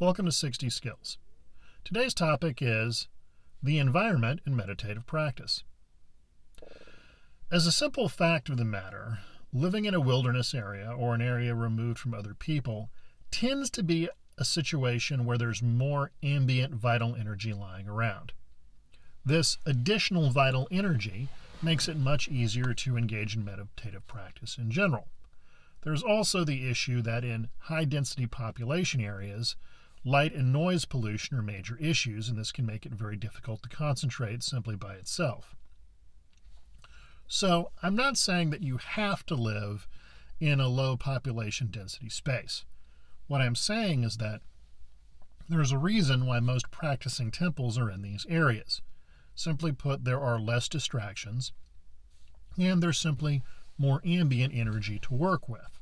Welcome to 60 Skills. Today's topic is the environment in meditative practice. As a simple fact of the matter, living in a wilderness area or an area removed from other people tends to be a situation where there's more ambient vital energy lying around. This additional vital energy makes it much easier to engage in meditative practice in general. There's also the issue that in high-density population areas, light and noise pollution are major issues, and this can make it very difficult to concentrate simply by itself. So I'm not saying that you have to live in a low population density space. What I'm saying is that there's a reason why most practicing temples are in these areas. Simply put, there are less distractions, and there's simply more ambient energy to work with.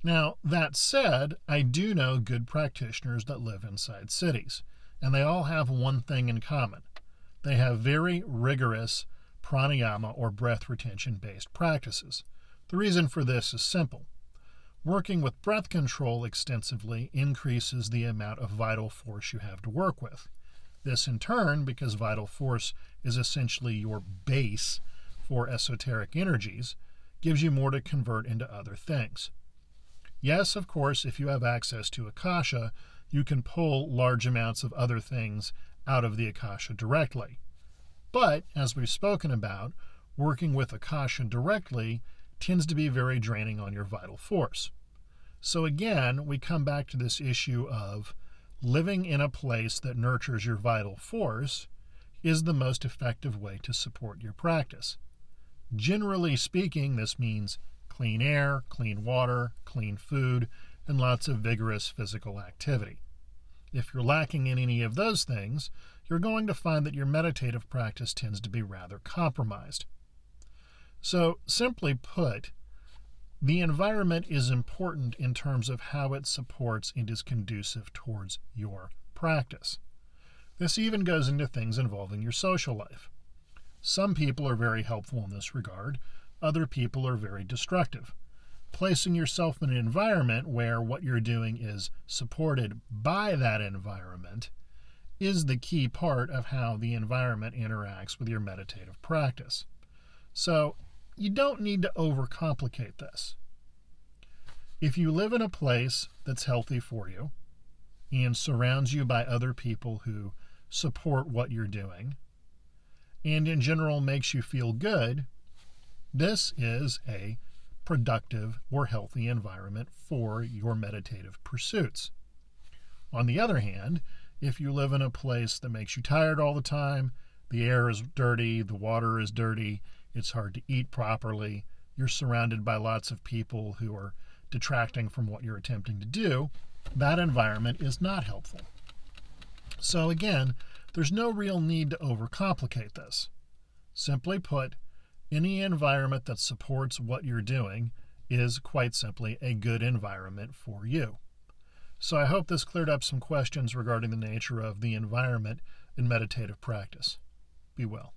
Now, that said, I do know good practitioners that live inside cities, and they all have one thing in common. They have very rigorous pranayama or breath retention-based practices. The reason for this is simple. Working with breath control extensively increases the amount of vital force you have to work with. This in turn, because vital force is essentially your base for esoteric energies, gives you more to convert into other things. Yes, of course, if you have access to Akasha, you can pull large amounts of other things out of the Akasha directly. But, as we've spoken about, working with Akasha directly tends to be very draining on your vital force. So again, we come back to this issue of living in a place that nurtures your vital force is the most effective way to support your practice. Generally speaking, this means clean air, clean water, clean food, and lots of vigorous physical activity. If you're lacking in any of those things, you're going to find that your meditative practice tends to be rather compromised. So, simply put, the environment is important in terms of how it supports and is conducive towards your practice. This even goes into things involving your social life. Some people are very helpful in this regard. Other people are very destructive. Placing yourself in an environment where what you're doing is supported by that environment is the key part of how the environment interacts with your meditative practice. So you don't need to overcomplicate this. If you live in a place that's healthy for you and surrounds you by other people who support what you're doing, and in general makes you feel good, this is a productive or healthy environment for your meditative pursuits. On the other hand, if you live in a place that makes you tired all the time, the air is dirty, the water is dirty, it's hard to eat properly, you're surrounded by lots of people who are detracting from what you're attempting to do, that environment is not helpful. So again, there's no real need to overcomplicate this. Simply put, any environment that supports what you're doing is quite simply a good environment for you. So I hope this cleared up some questions regarding the nature of the environment in meditative practice. Be well.